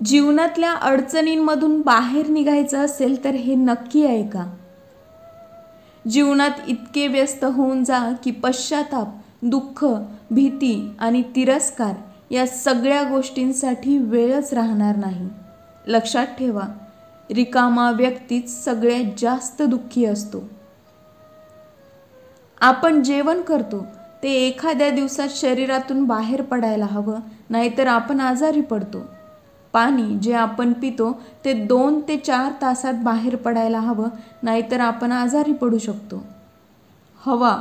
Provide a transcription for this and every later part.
जीवनातल्या अडचणींमधून बाहेर निघायचं असेल तर हे नक्की आहे का? जीवनात इतके व्यस्त होऊन जा की पश्चाताप, दुःख, भीती आणि तिरस्कार या सगळ्या गोष्टींसाठी वेळच राहणार नाही. लक्षात ठेवा, रिकामा व्यक्तीच सगळ्यात जास्त दुःखी असतो. आपण जेवण करतो ते एखाद्या दिवसात शरीरातून बाहेर पडायला हवं, नाहीतर आपण आजारी पडतो. पाणी जे आपण पितो ते 2 ते 4 तासात बाहेर पडायला हवं, नाहीतर आपण आजारी पडू शकतो. हवा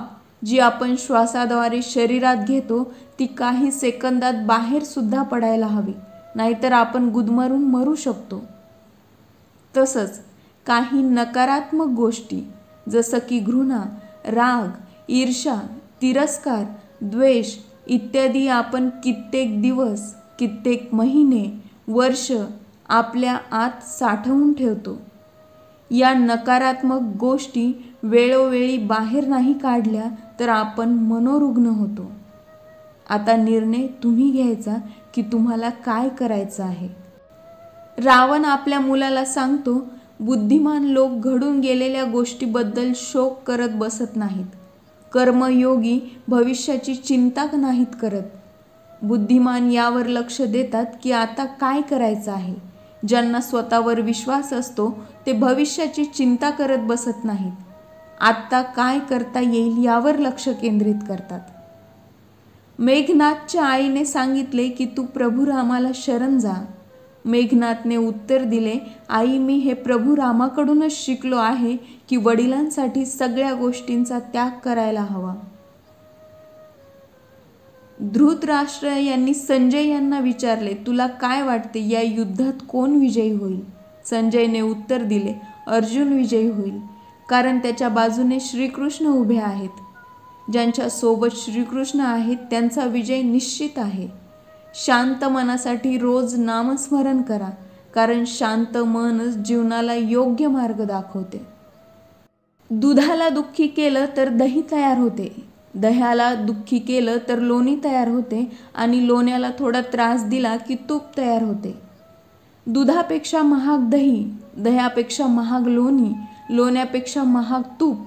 जी आपण श्वासाद्वारे शरीरात घेतो ती काही सेकंदात बाहेर सुद्धा पडायला हवी, नाहीतर आपण गुदमरून मरू शकतो. तसंच काही नकारात्मक गोष्टी जसं की घृणा, राग, ईर्ष्या, तिरस्कार, द्वेष इत्यादी आपण कित्येक दिवस, कित्येक महिने, वर्ष आपल्या आत साठवून ठेवतो. या नकारात्मक गोष्टी वेळोवेळी बाहेर नाही काढल्या तर आपण मनोरुग्ण होतो. आता निर्णय तुम्ही घ्यायचा की तुम्हाला काय करायचं आहे. रावण आपल्या मुलाला सांगतो, बुद्धिमान लोक घडून गेलेल्या गोष्टीबद्दल शोक करत बसत नाहीत. कर्मयोगी भविष्याची चिंता नाहीत करत. बुद्धिमान यावर लक्ष देतात की आता काय करायचं आहे. ज्यांना स्वतःवर विश्वास असतो ते भविष्याची चिंता करत बसत नाहीत. आत्ता काय करता येईल यावर लक्ष केंद्रित करतात. मेघनादच्या आईने सांगितले की तू प्रभू रामाला शरण जा. मेघनादने उत्तर दिले, आई मी हे प्रभू रामाकडूनच शिकलो आहे की वडिलांसाठी सगळ्या गोष्टींचा त्याग करायला हवा. धृतराष्ट्र यांनी संजय यांना विचारले, तुला काय वाटते या युद्धात कोण विजयी होईल? संजयने उत्तर दिले, अर्जुन विजयी होईल, कारण त्याच्या बाजूने श्रीकृष्ण उभे आहेत. ज्यांच्या सोबत श्रीकृष्ण आहेत त्यांचा विजय निश्चित आहे. शांत मनासाठी रोज नामस्मरण करा, कारण शांत मनच जीवनाला योग्य मार्ग दाखवते. दुधाला दुःखी केलं तर दही तयार होते, दह्याला दुःखी केलं तर लोणी तयार होते आणि लोण्याला थोडा त्रास दिला की तूप तयार होते. दुधापेक्षा महाग दही, दह्यापेक्षा महाग लोणी, लोण्यापेक्षा महाग तूप.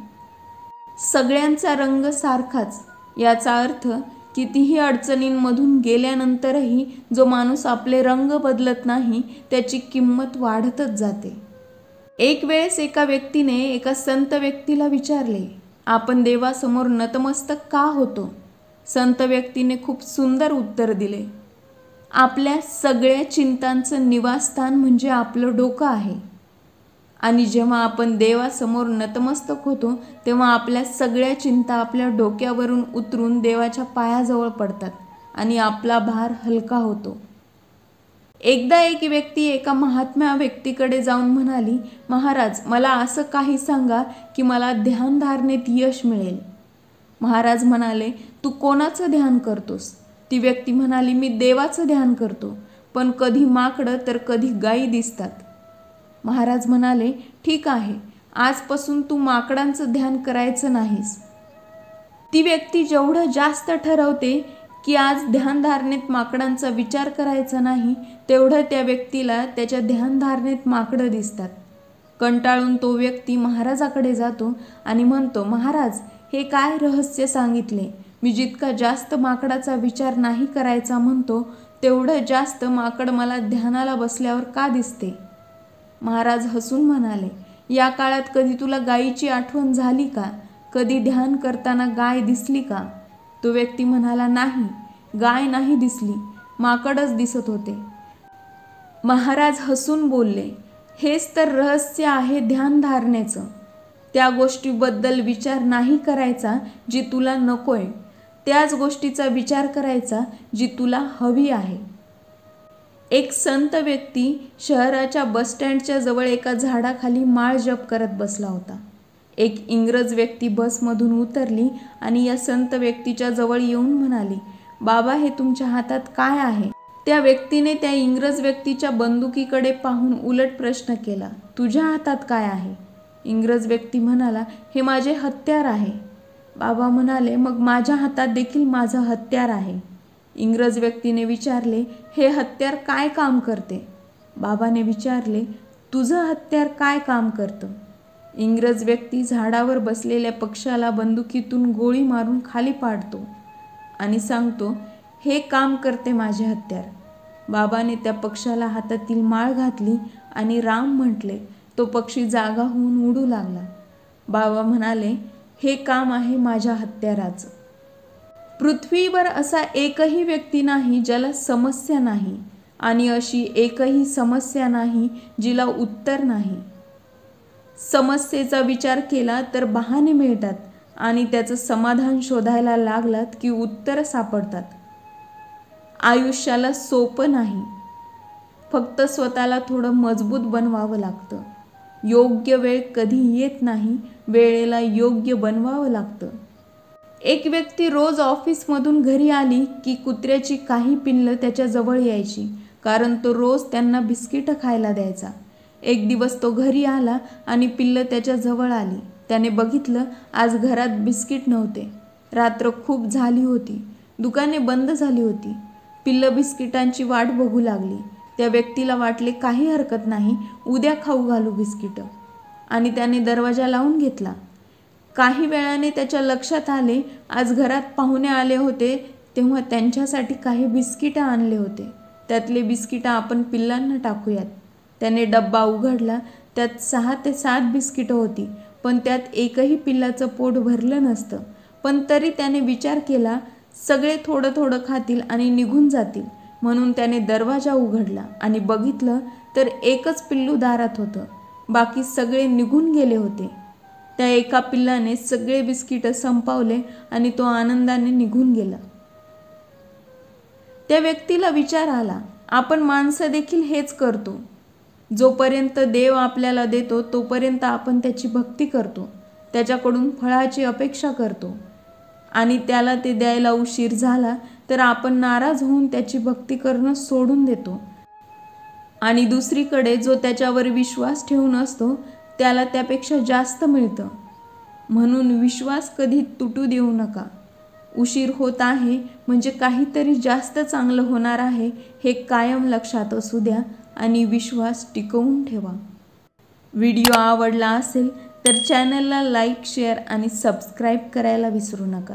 सगळ्यांचा रंग सारखाच. याचा अर्थ कितीही अडचणींमधून गेल्यानंतरही जो माणूस आपले रंग बदलत नाही त्याची किंमत वाढतच जाते. एक वेळेस एका व्यक्तीने एका संत व्यक्तीला विचारले, आपण देवासमोर नतमस्तक का होतो? संत व्यक्तीने खूप सुंदर उत्तर दिले, आपल्या सगळ्या चिंतांचं निवासस्थान म्हणजे आपलं डोकं आहे. आणि जेव्हा आपण देवासमोर नतमस्तक होतो तेव्हा आपल्या सगळ्या चिंता आपल्या डोक्यावरून उतरून देवाच्या पायाजवळ पडतात आणि आपला भार हलका होतो. एकदा एक व्यक्ती एका महात्म्या व्यक्तीकडे जाऊन म्हणाली, महाराज मला असं काही सांगा की मला ध्यानधारणेत यश मिळेल. महाराज म्हणाले, तू कोणाचं ध्यान करतोस? ती व्यक्ती म्हणाली, मी देवाचं ध्यान करतो, पण कधी माकडं तर कधी गायी दिसतात. महाराज म्हणाले, ठीक आहे, आजपासून तू माकडांचं ध्यान करायचं नाहीस. ती व्यक्ती जेवढं जास्त ठरवते की आज ध्यानधारणेत माकडांचा विचार करायचा नाही, तेवढं त्या व्यक्तीला त्याच्या ध्यानधारणेत माकडं दिसतात. कंटाळून तो व्यक्ती महाराजाकडे जातो आणि म्हणतो, महाराज हे काय रहस्य सांगितले? मी जितका जास्त माकडाचा विचार नाही करायचा म्हणतो तेवढं जास्त माकड मला ध्यानाला बसल्यावर का दिसते? महाराज हसून म्हणाले, या काळात कधी तुला गायीची आठवण झाली का? कधी ध्यान करताना गाय दिसली का? तो व्यक्ती म्हणाला, नाही, गाय नाही दिसली, माकडच दिसत होते. महाराज हसून बोलले, हेच तर रहस्य आहे ध्यानधारणेचं. त्या गोष्टीबद्दल विचार नाही करायचा जी तुला नकोय, त्याच गोष्टीचा विचार करायचा जी तुला हवी आहे. एक संत व्यक्ती शहराच्या बसस्टँडच्या जवळ एका झाडाखाली माळ जप करत बसला होता. एक इंग्रज व्यक्ती बसमधून उतरली आणि या संत व्यक्तीच्या जवळ येऊन म्हणाली, बाबा हे तुमच्या हातात काय आहे? त्या व्यक्तीने त्या इंग्रज व्यक्तीच्या बंदुकीकडे पाहून उलट प्रश्न केला, तुझ्या हातात काय आहे? इंग्रज व्यक्ती म्हणाला, हे माझे हत्यार आहे. बाबा म्हणाले, मग माझ्या हातात देखील माझं हत्यार आहे. इंग्रज व्यक्तीने विचारले, हे हत्यार काय काम करते? बाबाने विचारले, तुझं हत्यार काय काम करतं? इंग्रज व्यक्ती झाडावर बसलेल्या पक्ष्याला बंदुकीतून गोळी मारून खाली पाडतो आणि सांगतो, हे काम करते माझे हत्यार. बाबाने त्या पक्ष्याला हातातील माळ घातली आणि राम म्हटले. तो पक्षी जागा होऊन उडू लागला. बाबा म्हणाले, हे काम आहे माझ्या हत्याराचं. पृथ्वीवर असा एकही व्यक्ती नाही ज्याला समस्या नाही आणि अशी एकही समस्या नाही जिला उत्तर नाही. समस्येचा विचार केला तर बहाणे मिळतात आणि त्याचं समाधान शोधायला लागलात की उत्तर सापडतात. आयुष्याला सोपं नाही, फक्त स्वतःला थोडं मजबूत बनवावं लागतं. योग्य वेळ कधी येत नाही, वेळेला योग्य बनवावं लागतं. एक व्यक्ती रोज ऑफिसमधून घरी आली की कुत्र्याची काही पिल्लं त्याच्या जवळ यायची, कारण तो रोज त्यांना बिस्किटं खायला द्यायचा. एक दिवस तो घरी आला आणि पिल्लं त्याच्या जवळ आली. त्याने बघितलं, आज घरात बिस्किट नव्हते. रात्र खूप झाली होती, दुकाने बंद झाली होती. पिल्लं बिस्किटांची वाट बघू लागली. त्या व्यक्तीला वाटले, काही हरकत नाही, उद्या खाऊ घालू बिस्किटं, आणि त्याने दरवाजा लावून घेतला. काही वेळाने त्याच्या लक्षात आले, आज घरात पाहुणे आले होते तेव्हा त्यांच्यासाठी काही बिस्किटं आणले होते. त्यातले बिस्किटं आपण पिल्लांना टाकूयात. त्याने डब्बा उघडला. त्यात 6 ते 7 बिस्किटं होती, पण त्यात एकही पिल्लाचं पोट भरलं नसतं. पण तरी त्याने विचार केला, सगळे थोडं थोडं खातील आणि निघून जातील. म्हणून त्याने दरवाजा उघडला आणि बघितलं तर एकच पिल्लू दारात होतं. बाकी सगळे निघून गेले होते. त्या एका पिल्लाने सगळे बिस्किटं संपवले आणि तो आनंदाने निघून गेला. त्या व्यक्तीला विचार आला, आपण माणसं देखील हेच करतो. जोपर्यंत देव आपल्याला देतो तोपर्यंत आपण त्याची भक्ती करतो, त्याच्याकडून फळाची अपेक्षा करतो, आणि त्याला ते द्यायला उशीर झाला तर आपण नाराज होऊन त्याची भक्ती करणं सोडून देतो. आणि दुसरीकडे जो त्याच्यावर विश्वास ठेवून असतो त्याला त्यापेक्षा जास्त मिळतं. म्हणून विश्वास कधी तुटू देऊ नका. उशीर होत आहे म्हणजे काहीतरी जास्त चांगलं होणार आहे हे कायम लक्षात असू द्या आणि विश्वास टिकवून ठेवा. व्हिडिओ आवडला असेल तर चॅनलला लाईक, शेअर आणि सबस्क्राईब करायला विसरू नका.